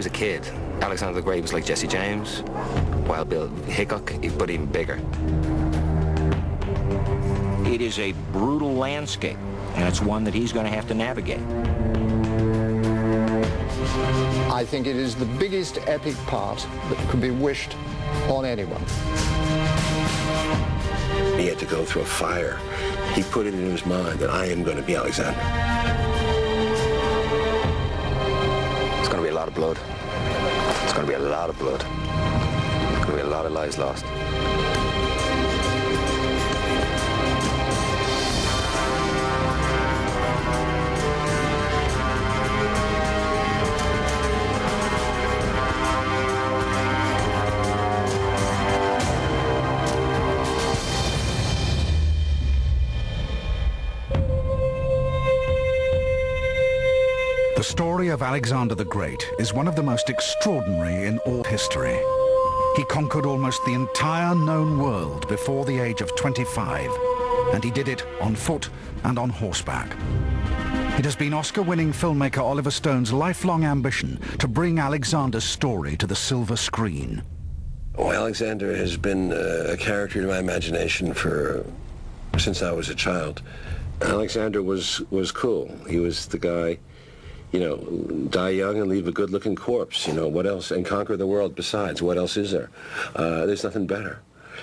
was a kid, Alexander the Great was like Jesse James, Wild Bill Hickok, but even bigger. It is a brutal landscape, and it's one that he's going to have to navigate. I think it is the biggest epic part that could be wished on anyone. He had to go through a fire. He put it in his mind that I am going to be Alexander. It's going to be a lot of blood. It's going to be a lot of blood. It's going to be a lot of lives lost. The story of Alexander the Great is one of the most extraordinary in all history. He conquered almost the entire known world before the age of 25, and he did it on foot and on horseback. It has been Oscar-winning filmmaker Oliver Stone's lifelong ambition to bring Alexander's story to the silver screen. Oh, Alexander has been a character in my imagination since I was a child. Alexander was cool. He was the guy, you know, die young and leave a good-looking corpse, you know, what else? And conquer the world besides. What else is there? There's nothing better.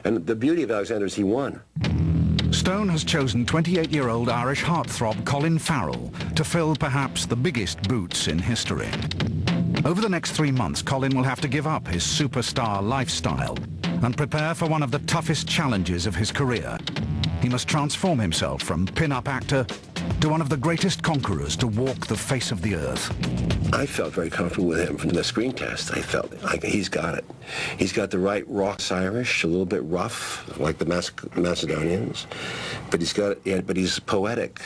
And the beauty of Alexander is he won. Stone has chosen 28-year-old Irish heartthrob Colin Farrell to fill perhaps the biggest boots in history. Over the next 3 months, Colin will have to give up his superstar lifestyle and prepare for one of the toughest challenges of his career. He must transform himself from pin-up actor to one of the greatest conquerors to walk the face of the earth. I felt very comfortable with him from the screen test. I felt like he's got it. He's got the right raucous Irish, a little bit rough, like the Macedonians, but he's poetic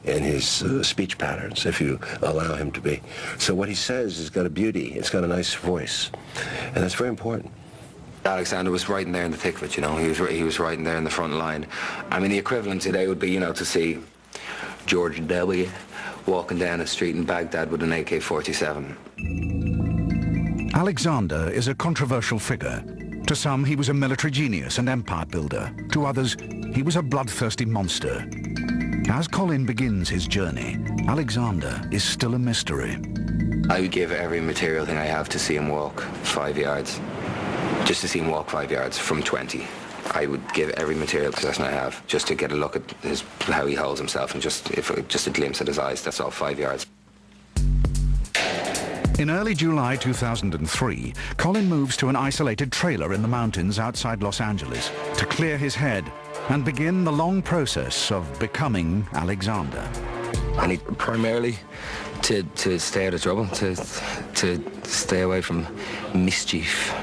in his speech patterns, if you allow him to be. So what he says has got a beauty. It's got a nice voice, and that's very important. Alexander was right in there in the thick of it, you know. He was right in there in the front line. I mean, the equivalent today would be, you know, to see George W. walking down a street in Baghdad with an AK-47. Alexander is a controversial figure. To some, he was a military genius and empire builder. To others, he was a bloodthirsty monster. As Colin begins his journey, Alexander is still a mystery. I would give every material thing I have to see him walk 5 yards. Just to see him walk 5 yards from 20. I would give every material possession I have just to get a look at how he holds himself and just a glimpse at his eyes. That's all 5 yards. In early July 2003, Colin moves to an isolated trailer in the mountains outside Los Angeles to clear his head and begin the long process of becoming Alexander. I need primarily to stay out of trouble, to stay away from mischief,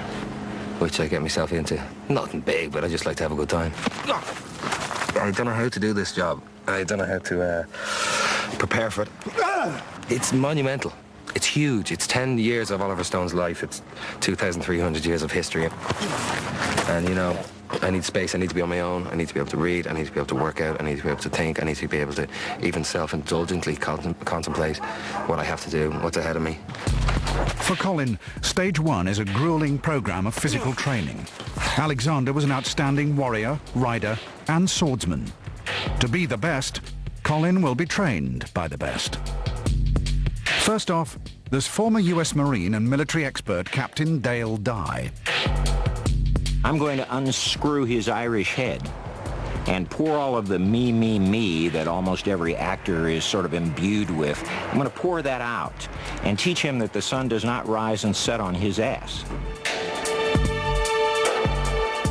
which I get myself into. Nothing big, but I just like to have a good time. I don't know how to do this job. I don't know how to prepare for it. It's monumental. It's huge. It's 10 years of Oliver Stone's life. It's 2,300 years of history. And, you know, I need space. I need to be on my own. I need to be able to read. I need to be able to work out. I need to be able to think. I need to be able to even self-indulgently contemplate what I have to do, what's ahead of me. For Colin, Stage 1 is a grueling program of physical training. Alexander was an outstanding warrior, rider, and swordsman. To be the best, Colin will be trained by the best. First off, there's former US Marine and military expert Captain Dale Dye. I'm going to unscrew his Irish head and pour all of the me that almost every actor is sort of imbued with. I'm going to pour that out and teach him that the sun does not rise and set on his ass.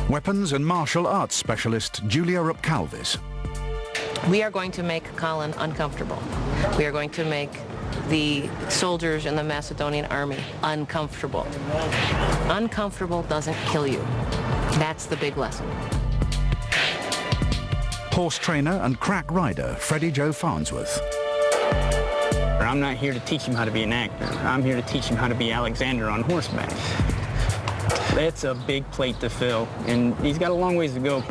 Weapons and martial arts specialist Julia Rupp-Calvis. We are going to make Colin uncomfortable. We are going to make the soldiers in the Macedonian army uncomfortable. Uncomfortable doesn't kill you. That's the big lesson. Horse trainer and crack rider Freddie Joe Farnsworth. I'm not here to teach him how to be an actor. I'm here to teach him how to be Alexander on horseback. That's a big plate to fill, and he's got a long ways to go.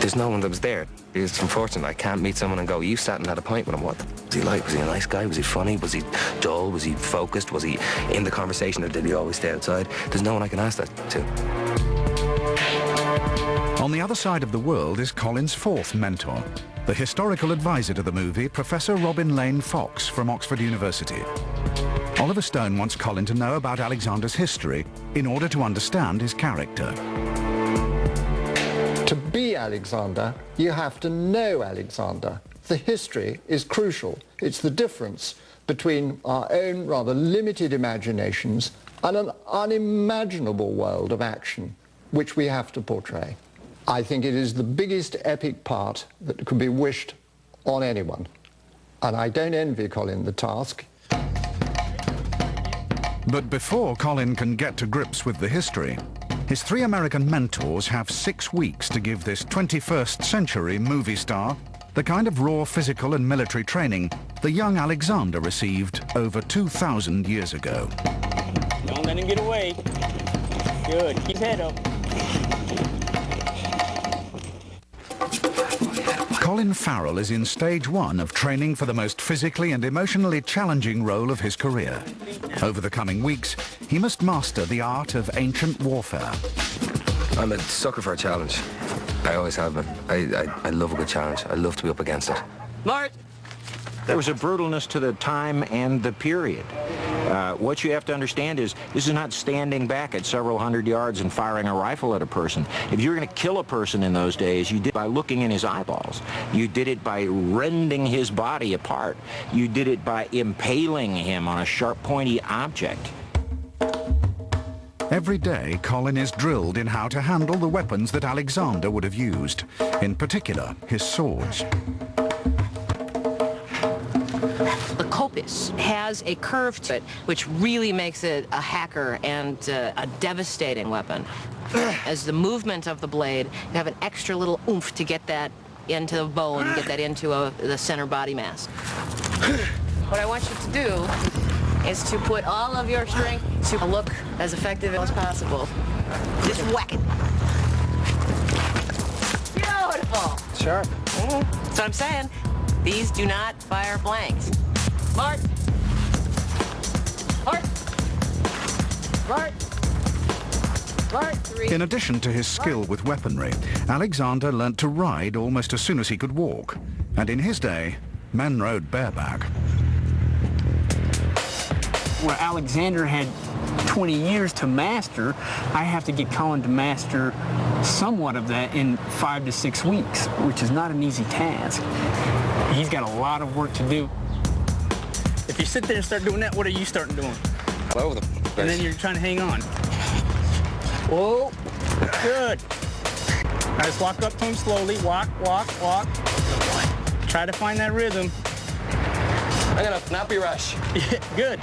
There's no one that was there. It's unfortunate. I can't meet someone and go, you sat and had a pint with him. What was he like? Was he a nice guy? Was he funny? Was he dull? Was he focused? Was he in the conversation, or did he always stay outside? There's no one I can ask that to. On the other side of the world is Colin's fourth mentor, the historical advisor to the movie, Professor Robin Lane Fox from Oxford University. Oliver Stone wants Colin to know about Alexander's history in order to understand his character. To be Alexander, you have to know Alexander. The history is crucial. It's the difference between our own rather limited imaginations and an unimaginable world of action, which we have to portray. I think it is the biggest epic part that could be wished on anyone. And I don't envy Colin the task. But before Colin can get to grips with the history, his three American mentors have 6 weeks to give this 21st century movie star the kind of raw physical and military training the young Alexander received over 2,000 years ago. Don't let him get away. Good. Keep his head up. Colin Farrell is in stage 1 of training for the most physically and emotionally challenging role of his career. Over the coming weeks, he must master the art of ancient warfare. I'm a sucker for a challenge. I always have been. I love a good challenge. I love to be up against it. Mart! There was a brutalness to the time and the period. What you have to understand is this is not standing back at several hundred yards and firing a rifle at a person. If you were going to kill a person in those days, you did it by looking in his eyeballs. You did it by rending his body apart. You did it by impaling him on a sharp, pointy object. Every day, Colin is drilled in how to handle the weapons that Alexander would have used, in particular, his swords. The copis has a curve to it, which really makes it a hacker and a devastating weapon. As the movement of the blade, you have an extra little oomph to get that into the bone, get that into the center body mass. What I want you to do is to put all of your strength to look as effective as possible. Just whack it. Beautiful. Sharp. That's what I'm saying. These do not fire blanks. Mart! Mart! Mart! Mart! 3. In addition to his skill with weaponry, Alexander learnt to ride almost as soon as he could walk. And in his day, men rode bareback. Where Alexander had 20 years to master, I have to get Colin to master somewhat of that in 5 to 6 weeks, which is not an easy task. He's got a lot of work to do. If you sit there and start doing that, what are you starting doing? All over the place. And then you're trying to hang on. Whoa, good. Now just walk up to him slowly. Walk, walk, walk. Try to find that rhythm. I'm gonna nappy rush. Yeah, good.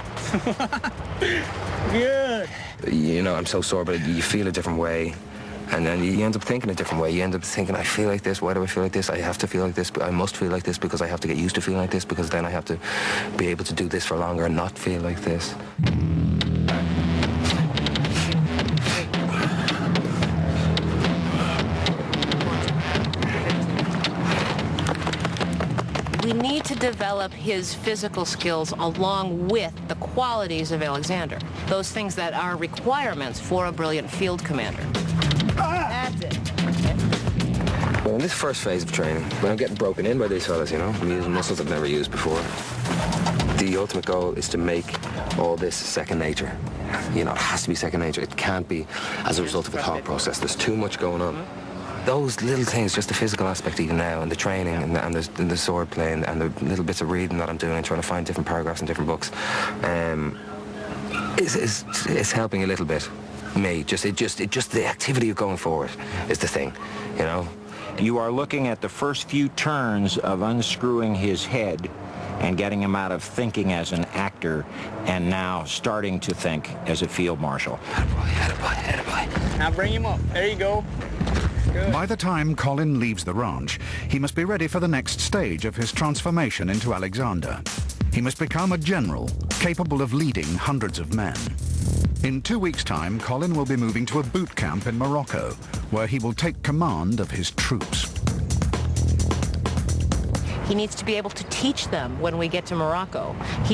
Good. You know, I'm so sore, but you feel a different way. And then you end up thinking a different way. You end up thinking, I feel like this. Why do I feel like this? I have to feel like this. But I must feel like this because I have to get used to feeling like this, because then I have to be able to do this for longer and not feel like this. We need to develop his physical skills along with the qualities of Alexander. Those things that are requirements for a brilliant field commander. That's it. Well, in this first phase of training, when I'm getting broken in by these fellas, you know, I'm using muscles I've never used before. The ultimate goal is to make all this second nature. You know, it has to be second nature. It can't be as a result of a thought process. There's too much going on. Those little things, just the physical aspect even now, and the training, and the sword play, and the little bits of reading that I'm doing and trying to find different paragraphs in different books, is helping a little bit. Me, just the activity of going forward is the thing, you know. You are looking at the first few turns of unscrewing his head and getting him out of thinking as an actor and now starting to think as a field marshal. Attaboy. Now bring him up. There you go. Good. By the time Colin leaves the ranch, he must be ready for the next stage of his transformation into Alexander. He must become a general, capable of leading hundreds of men. In 2 weeks' time, Colin will be moving to a boot camp in Morocco, where he will take command of his troops. He needs to be able to teach them when we get to Morocco. He